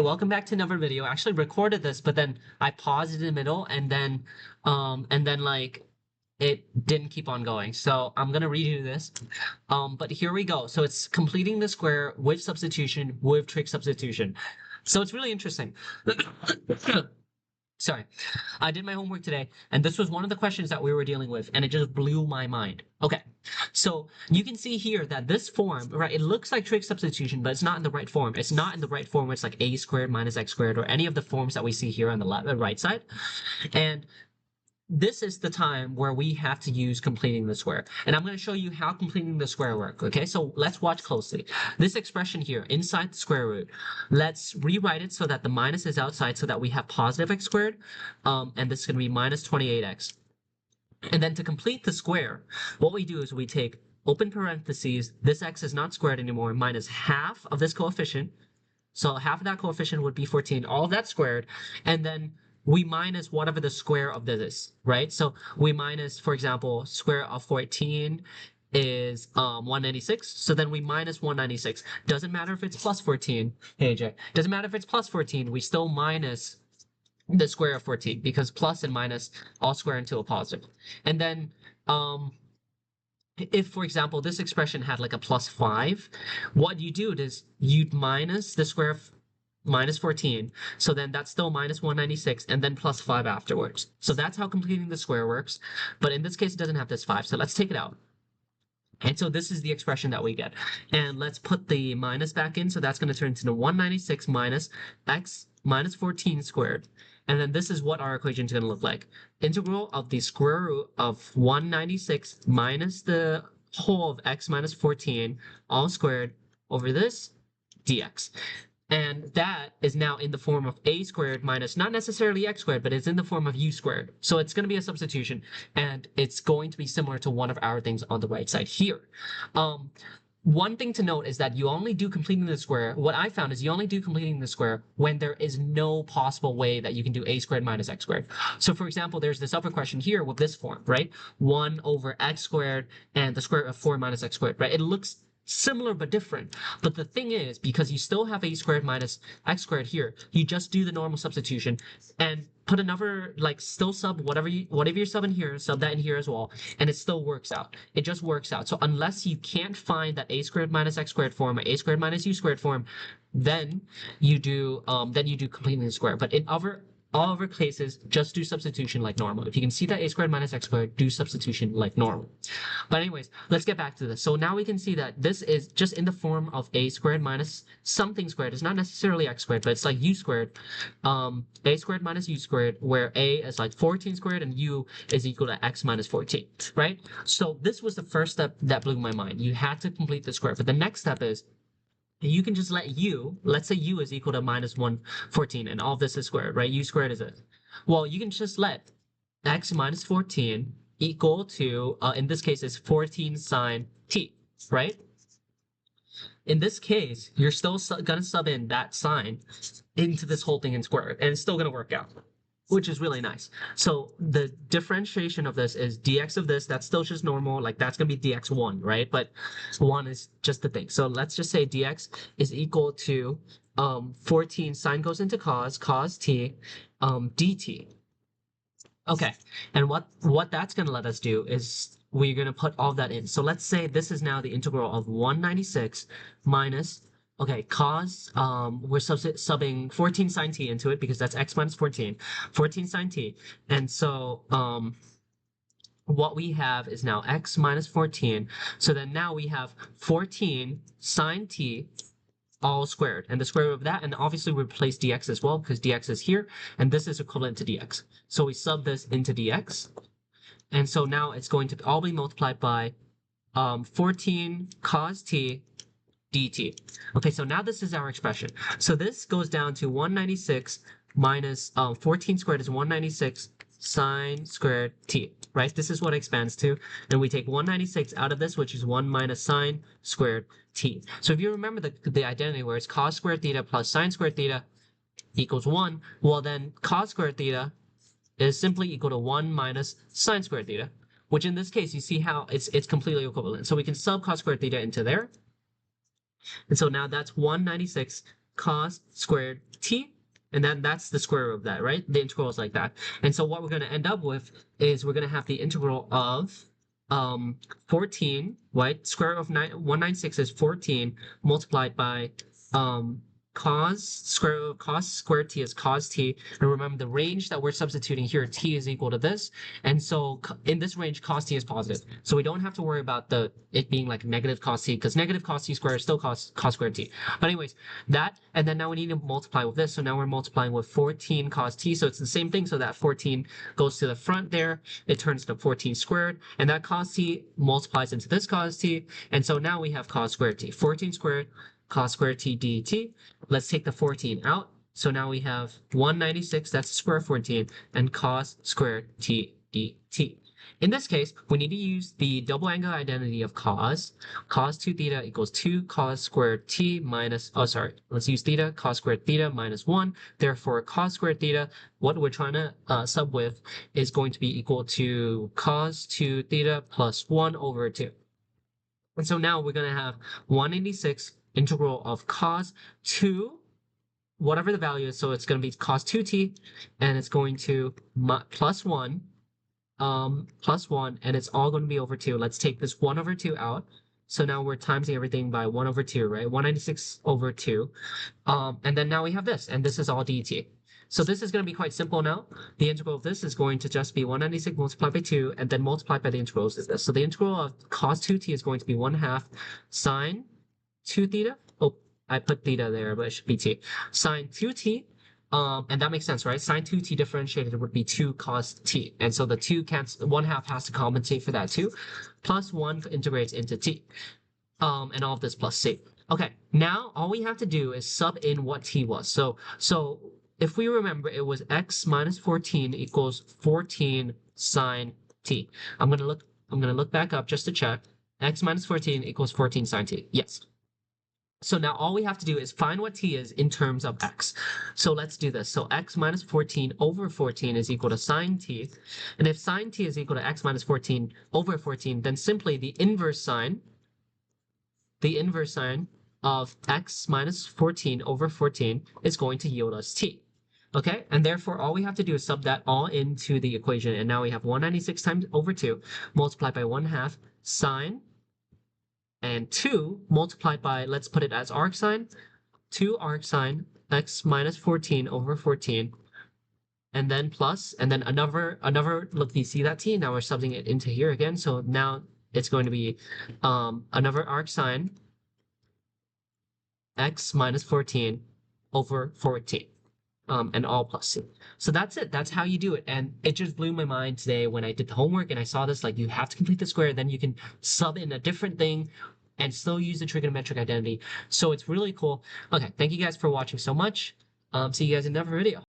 welcome back to another video. I actually recorded this, but then I paused it in the middle and then like it didn't keep on going. So I'm gonna redo this. But here we go. So it's completing the square with substitution with trig substitution. So it's really interesting. Sorry. I did my homework today, and this was one of the questions that we were dealing with, and it just blew my mind. Okay, so you can see here that this form, right, it looks like trig substitution, but it's not in the right form. It's not in the right form where it's like a squared minus x squared or any of the forms that we see here on the left, right side. And this is the time where we have to use completing the square. And I'm going to show you how completing the square works. Okay, so let's watch closely. This expression here, inside the square root, let's rewrite it so that the minus is outside so that we have positive x squared. And this is going to be minus 28x. And then to complete the square, what we do is we take open parentheses, this x is not squared anymore, minus half of this coefficient. So half of that coefficient would be 14, all of that squared. And then we minus whatever the square of this is, right? So we minus, for example, square of 14 is 196. So then we minus 196. Doesn't matter if it's plus 14, hey Jay. Doesn't matter if it's plus 14, we still minus the square of 14 because plus and minus all square into a positive. And then if, for example, this expression had like a plus 5, what you do is you'd minus the square of minus 14. So then that's still minus 196 and then plus 5 afterwards. So that's how completing the square works. But in this case, it doesn't have this 5. So let's take it out. And so this is the expression that we get. And let's put the minus back in. So that's going to turn into 196 minus x minus 14 squared. And then this is what our equation is going to look like. Integral of the square root of 196 minus the whole of x minus 14 all squared over this dx. And that is now in the form of a squared minus not necessarily x squared, but it's in the form of u squared. So it's going to be a substitution, and it's going to be similar to one of our things on the right side here. One thing to note is that you only do completing the square. What I found is you only do completing the square when there is no possible way that you can do a squared minus x squared. So for example, there's this upper question here with this form, right? 1 over x squared and the square root of 4 minus x squared, right? It looks similar but different. But the thing is, because you still have a squared minus x squared here, you just do the normal substitution and put another, like, still sub whatever you're subbing here, sub that in here as well, and it still works out. It just works out. So unless you can't find that a squared minus x squared form or a squared minus u squared form, then you do completing the square. But in all other cases, just do substitution like normal. If you can see that a squared minus x squared, do substitution like normal. But anyways, let's get back to this. So now we can see that this is just in the form of a squared minus something squared. It's not necessarily x squared, but it's like u squared. A squared minus u squared, where a is like 14 squared and u is equal to x minus 14, right? So this was the first step that blew my mind. You had to complete the square. But the next step is you can just let u, let's say u is equal to minus 114, and all of this is squared, right? U squared is it. Well, you can just let x minus 14 equal to, in this case, is 14 sine t, right? In this case, you're still going to sub in that sine into this whole thing and square it, and it's still going to work out, which is really nice. So the differentiation of this is dx of this, that's still just normal, like that's going to be dx1, right? But 1 is just the thing. So let's just say dx is equal to 14 sine goes into cos t, dt. Okay, and what that's going to let us do is we're going to put all that in. So let's say this is now the integral of 196 minus, okay, cos, we're subbing 14 sine t into it because that's x minus 14, 14 sine t. And so what we have is now x minus 14. So then now we have 14 sine t all squared, and the square root of that, and obviously we replace dx as well because dx is here, and this is equivalent to dx. So we sub this into dx, and so now it's going to all be multiplied by 14 cos t dt. Okay, so now this is our expression. So this goes down to 196 minus 14 squared is 196 sine squared t, right? This is what it expands to. And we take 196 out of this, which is 1 minus sine squared t. So if you remember the identity where it's cos squared theta plus sine squared theta equals 1, well then cos squared theta is simply equal to 1 minus sine squared theta, which in this case, you see how it's completely equivalent. So we can sub cos squared theta into there. And so now that's 196 cos squared t. And then that's the square root of that, right? The integral is like that. And so what we're going to end up with is we're going to have the integral of 14, right? Square root of 196 is 14 multiplied by cos squared t is cos t. And remember the range that we're substituting here, t is equal to this. And so in this range, cos t is positive. So we don't have to worry about it being like negative cos t, because negative cos t squared is still cos squared t. But anyways, that, and then now we need to multiply with this. So now we're multiplying with 14 cos t. So it's the same thing. So that 14 goes to the front there. It turns to 14 squared. And that cos t multiplies into this cos t. And so now we have cos squared t. 14 squared cos squared t dt. Let's take the 14 out. So now we have 196, that's the square of 14, and cos squared t dt. In this case, we need to use the double angle identity of cos. Cos 2 theta equals 2 cos squared t minus, let's use theta, cos squared theta minus 1. Therefore, cos squared theta, what we're trying to sub with, is going to be equal to cos 2 theta plus 1 over 2. And so now we're going to have 186 integral of cos 2, whatever the value is, so it's going to be cos 2t, and it's going to plus 1, and it's all going to be over 2. Let's take this 1 over 2 out. So now we're timesing everything by 1 over 2, right? 196 over 2. And then now we have this, and this is all dt. So this is going to be quite simple now. The integral of this is going to just be 196 multiplied by 2, and then multiplied by the integrals of this. So the integral of cos 2t is going to be 1/2 sine 2 theta. Oh, I put theta there, but it should be t. Sine 2t, and that makes sense, right? Sine 2t differentiated would be 2 cos t. And so the 2 cancels, 1/2 has to compensate for that too. Plus 1 integrates into t. And all of this plus c. Okay, now all we have to do is sub in what t was. So if we remember, it was x minus 14 equals 14 sine t. I'm gonna look back up just to check. X minus 14 equals 14 sine t. Yes. So now all we have to do is find what t is in terms of x. So let's do this. So x minus 14 over 14 is equal to sine t. And if sine t is equal to x minus 14 over 14, then simply the inverse sine of x minus 14 over 14 is going to yield us t. Okay, and therefore all we have to do is sub that all into the equation, and now we have 196 times over 2 multiplied by 1/2 sine, and 2 multiplied by, let's put it as arc sine, 2 arc sine x minus 14 over 14, and then plus, and then another, look, you see that t? Now we're subbing it into here again, so now it's going to be another arc sine x minus 14 over 14. And all plus c. So that's it. That's how you do it. And it just blew my mind today when I did the homework and I saw this, like you have to complete the square, then you can sub in a different thing and still use the trigonometric identity. So it's really cool. Okay, thank you guys for watching so much. See you guys in another video.